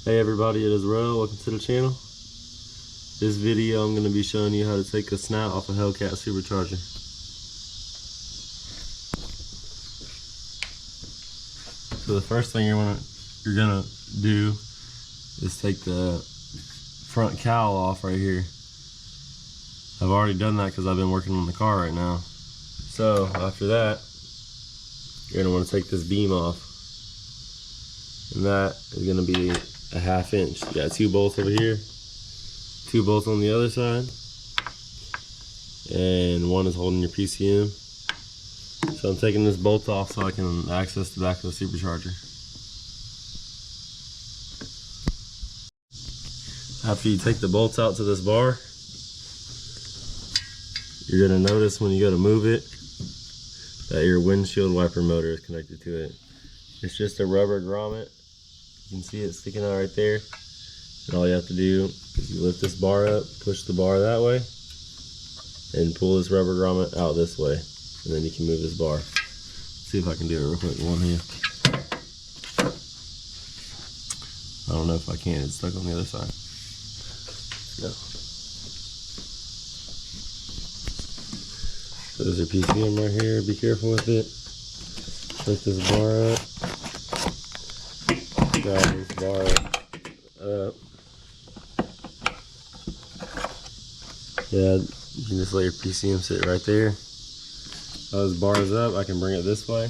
Hey everybody, ItIsRell. Welcome to the channel. This video I'm going to be showing you how to take a snout off a Hellcat supercharger. So the first thing you're gonna do is take the front cowl off right here. I've already done that because I've been working on the car right now. So after that, you're going to want to take this beam off, and that is going to be a 1/2 inch. You got 2 bolts over here, 2 bolts on the other side, and one is holding your PCM. So I'm taking this bolt off so I can access the back of the supercharger. After you take the bolts out to this bar, you're going to notice when you go to move it that your windshield wiper motor is connected to it. It's just a rubber grommet. You can see it sticking out right there. And all you have to do is you lift this bar up, push the bar that way, and pull this rubber grommet out this way. And then you can move this bar. Let's see if I can do it real quick with one hand. I don't know if I can, it's stuck on the other side. No. So there's your PCM right here, be careful with it. Lift this bar up. Grab this bar up. Yeah, you can just let your PCM sit right there. Now this bar is up, I can bring it this way.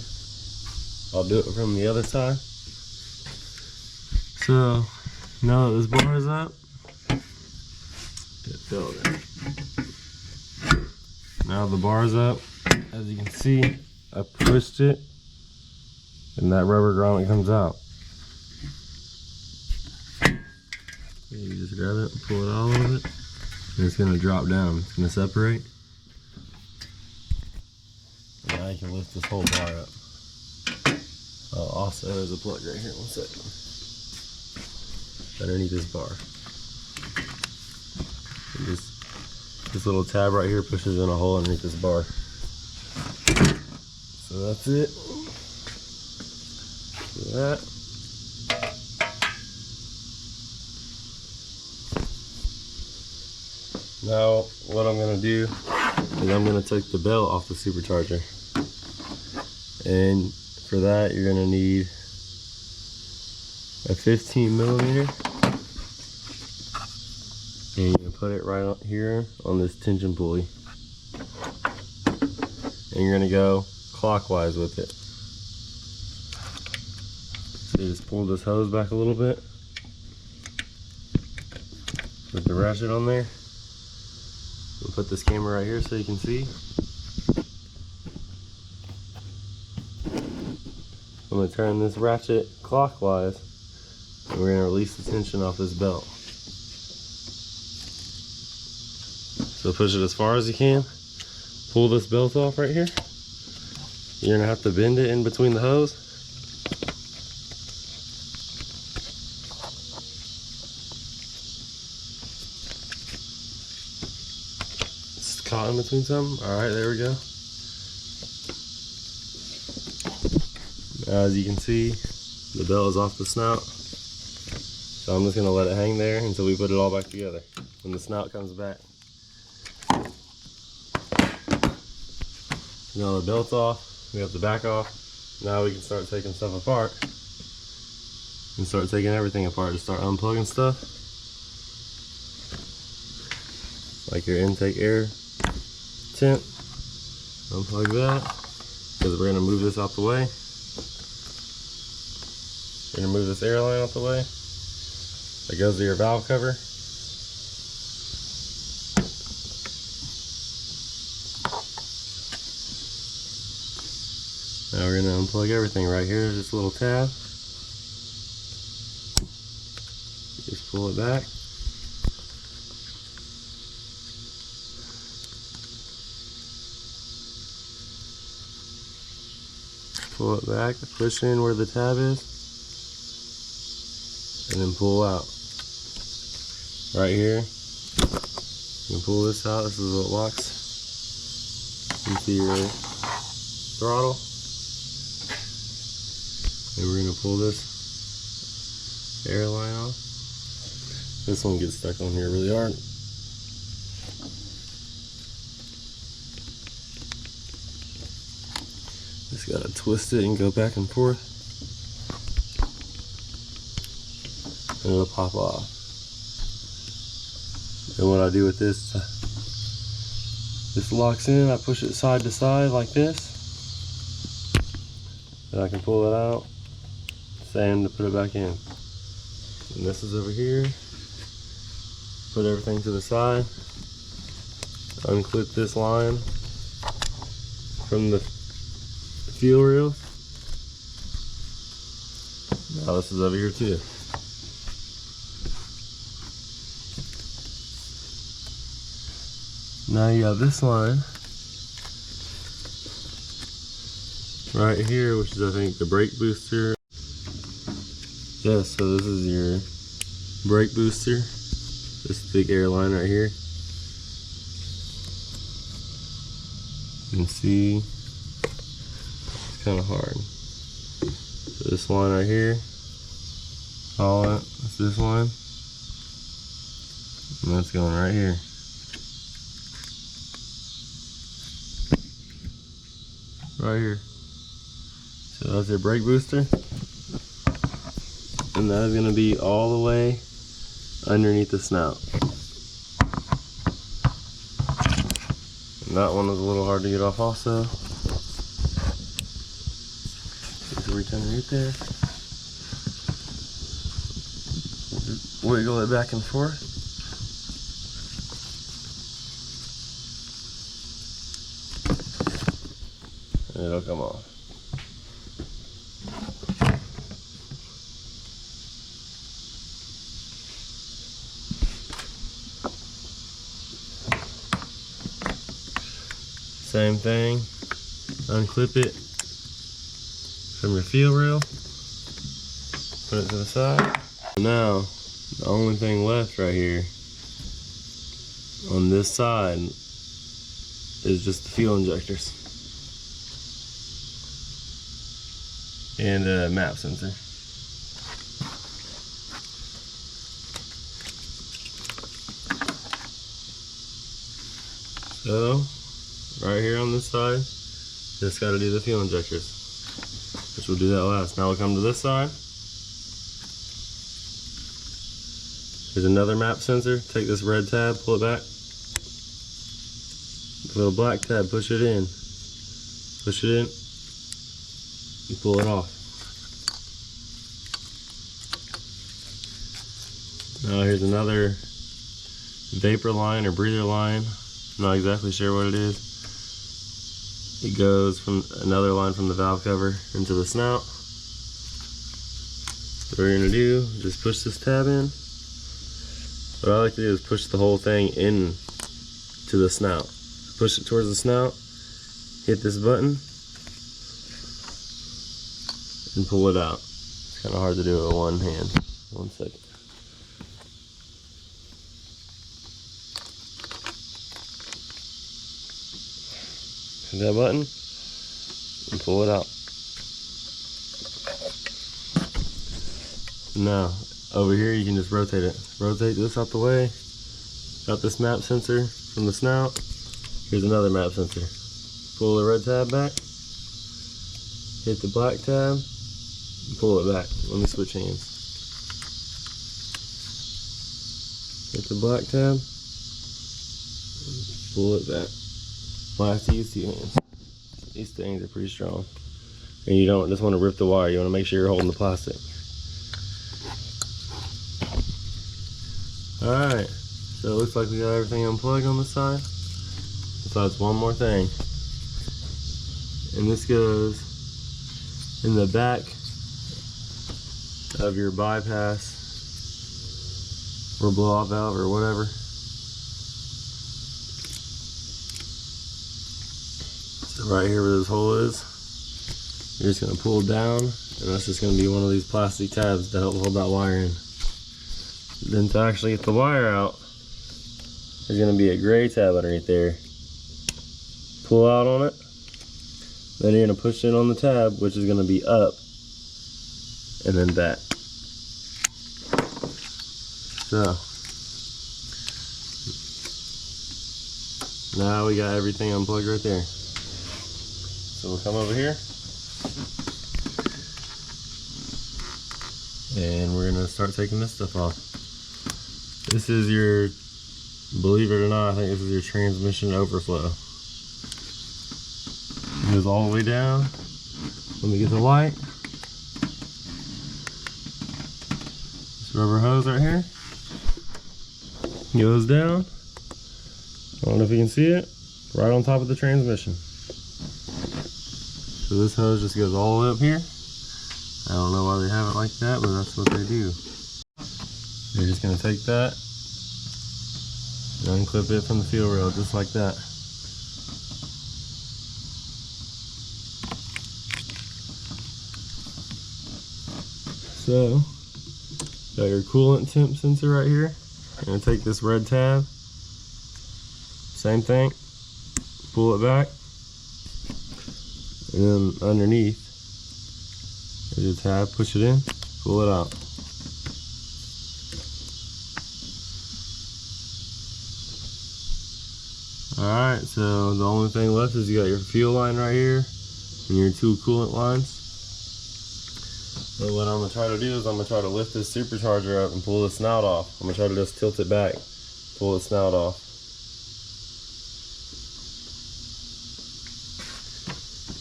I'll do it from the other side. So, now that this bar is up, it fell there. Now the bar is up, as you can see, I pushed it, and that rubber grommet comes out. You just grab it and pull it all of it, and it's going to drop down. It's going to separate. And now you can lift this whole bar up. Oh, also, there's a plug right here. 1 second. Underneath this bar. And this little tab right here pushes in a hole underneath this bar. So that's it. Do that. Now what I'm going to do is I'm going to take the belt off the supercharger. And for that you're going to need a 15mm. And you're going to put it right out here on this tension pulley. And you're going to go clockwise with it. So you just pull this hose back a little bit with the ratchet on there. We'll put this camera right here so you can see. I'm going to turn this ratchet clockwise, and we're going to release the tension off this belt. So push it as far as you can. Pull this belt off right here. You're going to have to bend it in between the hose. It's caught in between something. Alright, there we go. As you can see, the belt is off the snout. So I'm just going to let it hang there until we put it all back together. When the snout comes back. Now the belt's off, we have the back off. Now we can start taking stuff apart. And start taking everything apart. Just start unplugging stuff. Like your intake air tent. Unplug that. Because we're going to move this out the way. We're going to move this air line out the way. That goes to your valve cover. Now we're going to unplug everything right here. This little tab. Just pull it back. Pull it back, push in where the tab is, and then pull out. Right here, you can pull this out. This is what locks into your throttle. And we're going to pull this air line off. This one gets stuck on here really hard. Just gotta twist it and go back and forth, and it'll pop off. And what I do with this locks in. I push it side to side like this, and I can pull it out, sand to put it back in. And this is over here. Put everything to the side, unclip this line from the fuel rails. Now this is over here too. Now you have this line right here, which is I think the brake booster. Yeah, so this is your brake booster. This big air line right here. You can see it's kind of hard. So this line right here, follow it. That's this one, and that's going right here. Right here. So that's your brake booster, and that is going to be all the way underneath the snout. And that one was a little hard to get off also. Just reach underneath there. Just wiggle it back and forth. And it'll come off. Same thing, unclip it from your fuel rail, put it to the side. Now, the only thing left right here on this side is just the fuel injectors and a map sensor. So, right here on this side, just got to do the fuel injectors, which we'll do that last. Now we'll come to this side. There's another map sensor. Take this red tab, pull it back. The little black tab, push it in. Push it in. You pull it off. Now here's another vapor line or breather line. I'm not exactly sure what it is. It goes from another line from the valve cover into the snout. What we're gonna do, just push this tab in. What I like to do is push the whole thing in to the snout. Push it towards the snout, hit this button, and pull it out. It's kind of hard to do with one hand. 1 second. Hit that button and pull it out. Now, over here you can just rotate it. Rotate this out the way. Got this map sensor from the snout. Here's another map sensor. Pull the red tab back. Hit the black tab. And pull it back. Let me switch hands. Hit the black tab. Pull it back. Well, I have to use 2 hands. These things are pretty strong. And you don't just want to rip the wire. You want to make sure you're holding the plastic. Alright, so it looks like we got everything unplugged on this side. Besides one more thing. And this goes in the back of your bypass or blow off valve or whatever. So right here where this hole is, you're just going to pull down, and that's just going to be one of these plastic tabs to help hold that wire in. Then to actually get the wire out, there's going to be a gray tab underneath there. Pull out on it, then you're going to push in on the tab, which is going to be up, and then back. So, Now we got everything unplugged right there. So we'll come over here. And we're gonna start taking this stuff off. This is your, believe it or not, I think this is your transmission overflow. It goes all the way down. Let me get the light. This rubber hose right here goes down. I don't know if you can see it, right on top of the transmission. So this hose just goes all the way up here. I don't know why they have it like that, but that's what they do. You're just gonna take that and unclip it from the fuel rail just like that. So, got your coolant temp sensor right here. You're gonna take this red tab, same thing, pull it back, and then underneath, there's your tab, push it in, pull it out. Alright, so the only thing left is you got your fuel line right here and your two coolant lines. So what I'm going to try to do is I'm going to try to lift this supercharger up and pull the snout off. I'm going to try to just tilt it back, pull the snout off.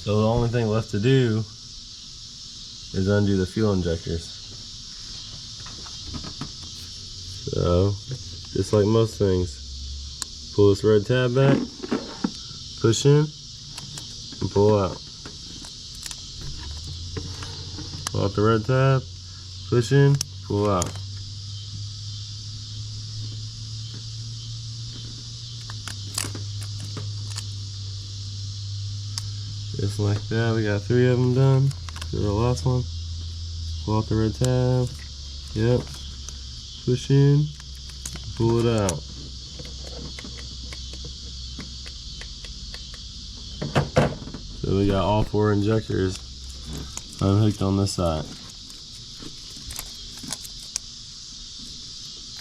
So the only thing left to do is undo the fuel injectors. So, just like most things, pull this red tab back, push in, and pull out. Pull out the red tab, push in, pull out. Just like that, we got 3 of them done. Do the last one. Pull out the red tab. Yep. Push in, pull it out. So we got all 4 injectors unhooked on this side.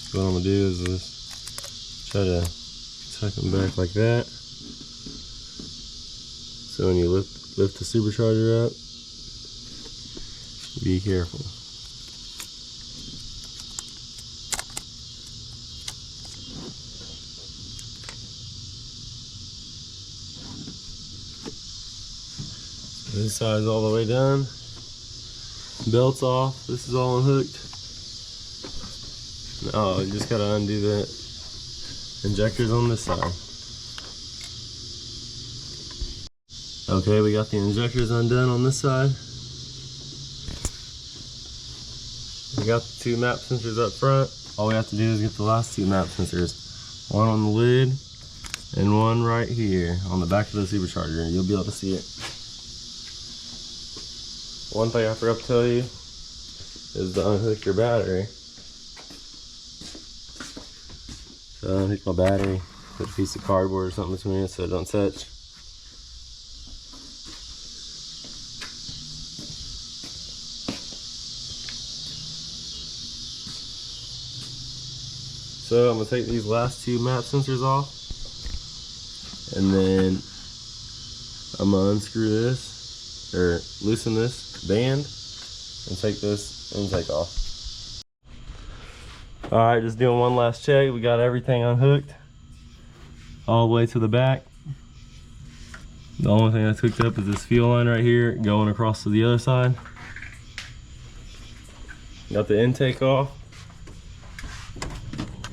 So what I'm gonna do is just try to tuck them back like that. So when you lift the supercharger up, be careful. So this side's all the way done. Belt's off. This is all unhooked. Now you just gotta undo the injectors on this side. Okay, we got the injectors undone on this side. We got the 2 map sensors up front. All we have to do is get the last 2 map sensors. One on the lid and one right here on the back of the supercharger. You'll be able to see it. One thing I forgot to tell you is to unhook your battery. So unhook my battery, put a piece of cardboard or something between it so it don't touch. So I'm gonna take these last 2 map sensors off, and then I'm gonna unscrew this, or loosen this band, and take this intake off. Alright, just doing one last check. We got everything unhooked all the way to the back. The only thing that's hooked up is this fuel line right here going across to the other side. Got the intake off.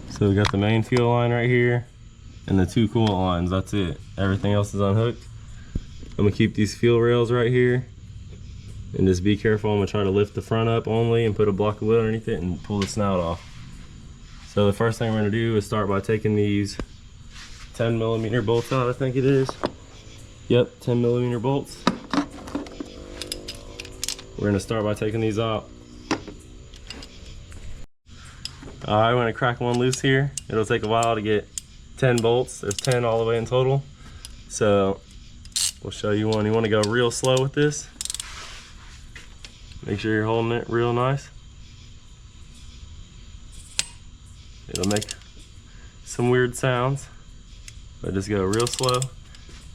So we got the main fuel line right here and the 2 coolant lines. That's it. Everything else is unhooked. I'm gonna keep these fuel rails right here and just be careful. I'm gonna try to lift the front up only and put a block of wood underneath it and pull the snout off. So the first thing we're gonna do is start by taking these 10mm bolts out, I think it is. Yep, 10mm bolts. We're gonna start by taking these out. I'm gonna crack one loose here. It'll take a while to get 10 bolts. There's 10 all the way in total. So we'll show you one. You wanna go real slow with this. Make sure you're holding it real nice. It'll make some weird sounds. but just go real slow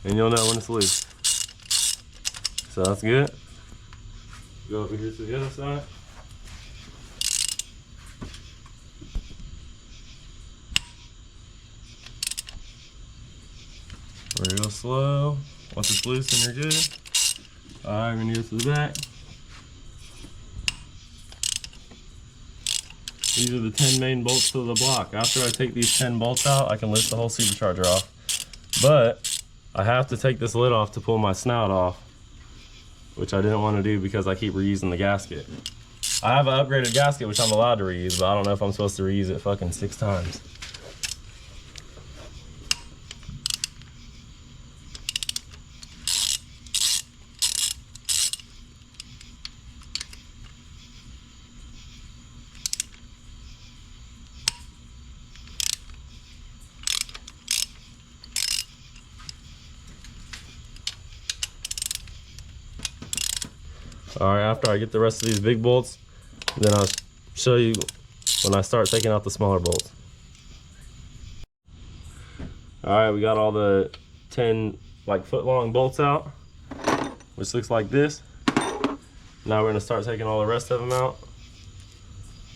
and you'll know when it's loose. So that's good. Go over here to the other side. Real slow. Once it's loose, then you're good. Alright, we're gonna go to the back. These are the 10 main bolts to the block. After I take these 10 bolts out, I can lift the whole supercharger off. But I have to take this lid off to pull my snout off, which I didn't want to do because I keep reusing the gasket. I have an upgraded gasket, which I'm allowed to reuse, but I don't know if I'm supposed to reuse it fucking 6 times. Alright, after I get the rest of these big bolts, then I'll show you when I start taking out the smaller bolts. Alright, we got all the 10 like foot long bolts out, which looks like this. Now we're going to start taking all the rest of them out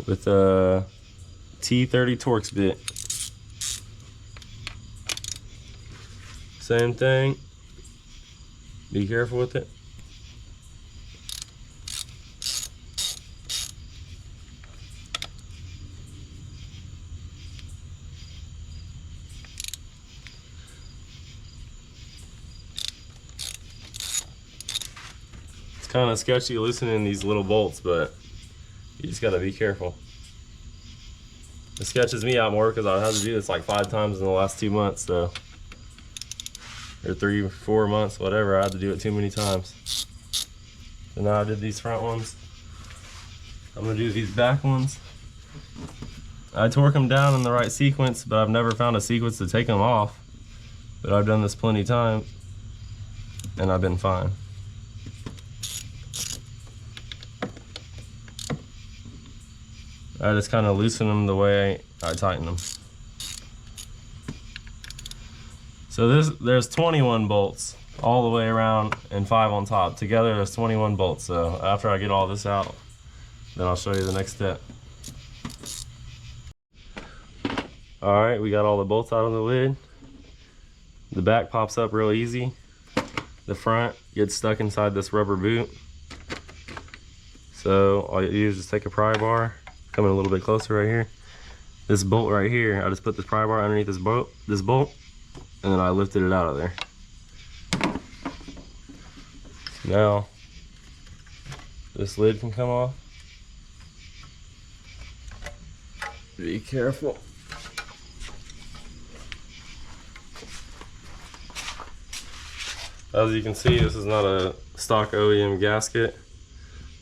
with a T30 Torx bit. Same thing. Be careful with it. Kind of sketchy loosening these little bolts, but you just gotta be careful. It sketches me out more because I had to do this like 5 times in the last 2 months, so, or 3 or 4 months, whatever. I had to do it too many times. So now I did these front ones. I'm gonna do these back ones. I torque them down in the right sequence, but I've never found a sequence to take them off. But I've done this plenty of times, and I've been fine. I just kind of loosen them the way I tighten them. So there's 21 bolts all the way around and 5 on top. Together there's 21 bolts. So after I get all this out, then I'll show you the next step. Alright, we got all the bolts out of the lid. The back pops up real easy. The front gets stuck inside this rubber boot. So all you do is just take a pry bar, coming a little bit closer right here. This bolt right here, I just put this pry bar underneath this bolt, and then I lifted it out of there. Now, this lid can come off. Be careful. As you can see, this is not a stock OEM gasket.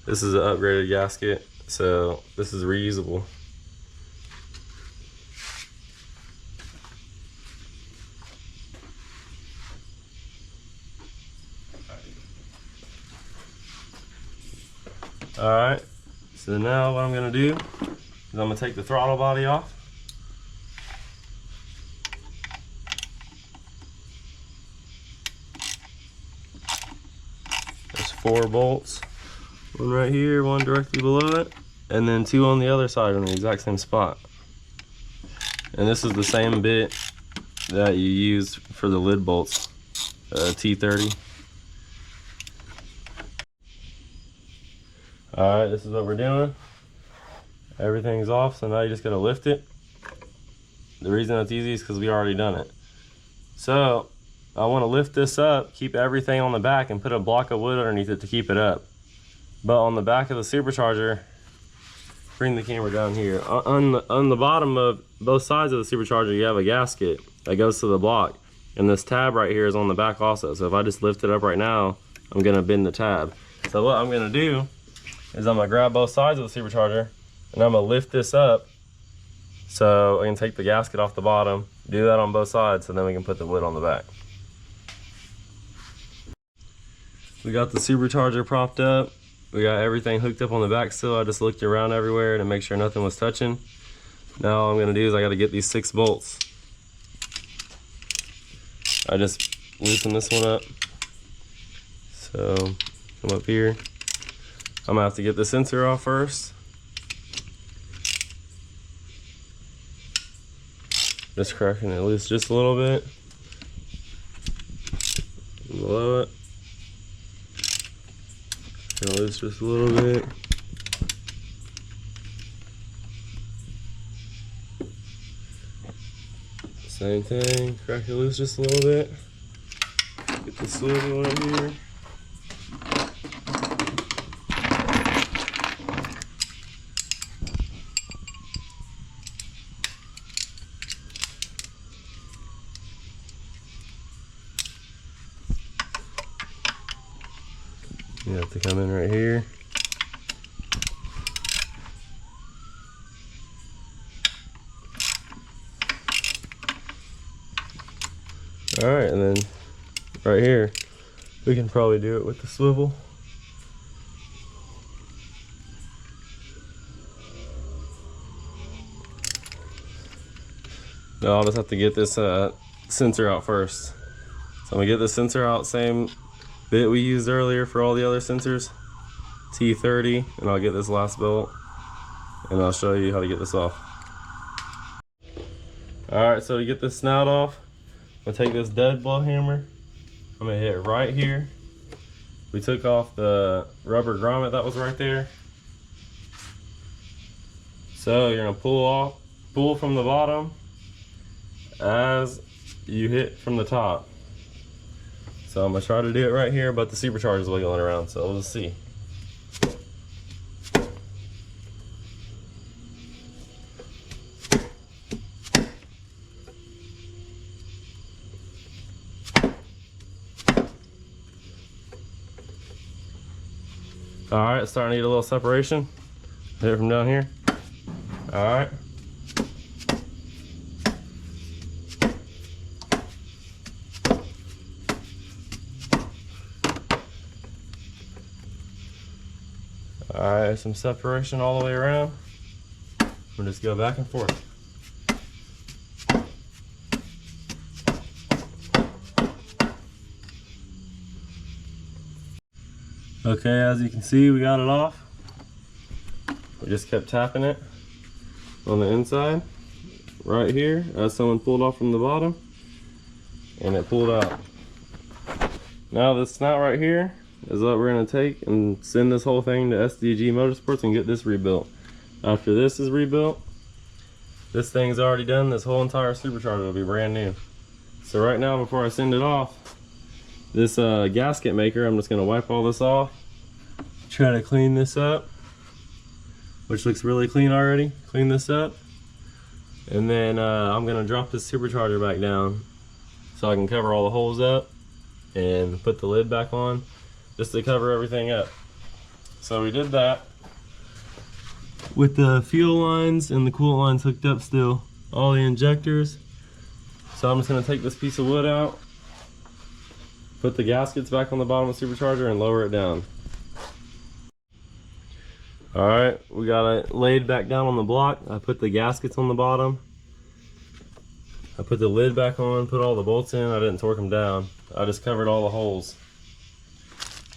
This is an upgraded gasket. So this is reusable. Alright, so now what I'm going to do is I'm going to take the throttle body off. There's 4 bolts. One right here, one directly below it, and then 2 on the other side in the exact same spot. And this is the same bit that you use for the lid bolts, T30. Alright, this is what we're doing. Everything's off, so now you just gotta lift it. The reason it's easy is because we already done it. So, I want to lift this up, keep everything on the back, and put a block of wood underneath it to keep it up. But on the back of the supercharger, bring the camera down here. On the bottom of both sides of the supercharger, you have a gasket that goes to the block. And this tab right here is on the back also. So if I just lift it up right now, I'm gonna bend the tab. So what I'm gonna do is I'm gonna grab both sides of the supercharger and I'm gonna lift this up so I can take the gasket off the bottom, do that on both sides, so then we can put the wood on the back. We got the supercharger propped up. We got everything hooked up on the back still. I just looked around everywhere to make sure nothing was touching. Now all I'm gonna do is I gotta get these 6 bolts. I just loosen this one up. So come up here. I'm gonna have to get the sensor off first. Just cracking it loose just a little bit. Below it. Cracking it loose just a little bit. Same thing, crack it loose just a little bit. Get the swivel right here. You have to come in right here. All right, and then right here, we can probably do it with the swivel. No, I'll just have to get this sensor out first. So I'm gonna get the sensor out, same bit we used earlier for all the other sensors, T30, and I'll get this last belt, and I'll show you how to get this off. All right, so to get this snout off, I'm gonna take this dead blow hammer. I'm gonna hit right here. We took off the rubber grommet that was right there. So you're gonna pull from the bottom as you hit from the top. So I'm gonna try to do it right here, but the supercharger is wiggling around, so we'll just see. All right, it's starting to need a little separation. Hit it from down here. All right. All right, some separation all the way around. We'll just go back and forth. Okay, as you can see, we got it off. We just kept tapping it on the inside, right here, as someone pulled off from the bottom, and it pulled out. Now this snout right here is what we're gonna take and send this whole thing to SDG Motorsports and get this rebuilt. After this is rebuilt, this thing's already done. This whole entire supercharger will be brand new. So right now, before I send it off, this gasket maker, I'm just gonna wipe all this off, try to clean this up, which looks really clean already. Clean this up, and then I'm gonna drop this supercharger back down so I can cover all the holes up and put the lid back on, just to cover everything up. So we did that with the fuel lines and the coolant lines hooked up still, all the injectors. So I'm just gonna take this piece of wood out, put the gaskets back on the bottom of the supercharger and lower it down. All right, we got it laid back down on the block. I put the gaskets on the bottom. I put the lid back on, put all the bolts in. I didn't torque them down. I just covered all the holes.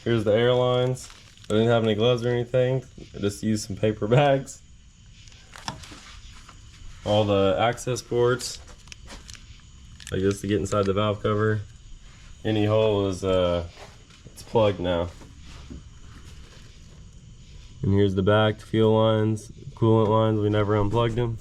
Here's the air lines. I didn't have any gloves or anything. I just used some paper bags. All the access ports, like this to get inside the valve cover. Any hole is it's plugged now. And here's the back, fuel lines, coolant lines. We never unplugged them.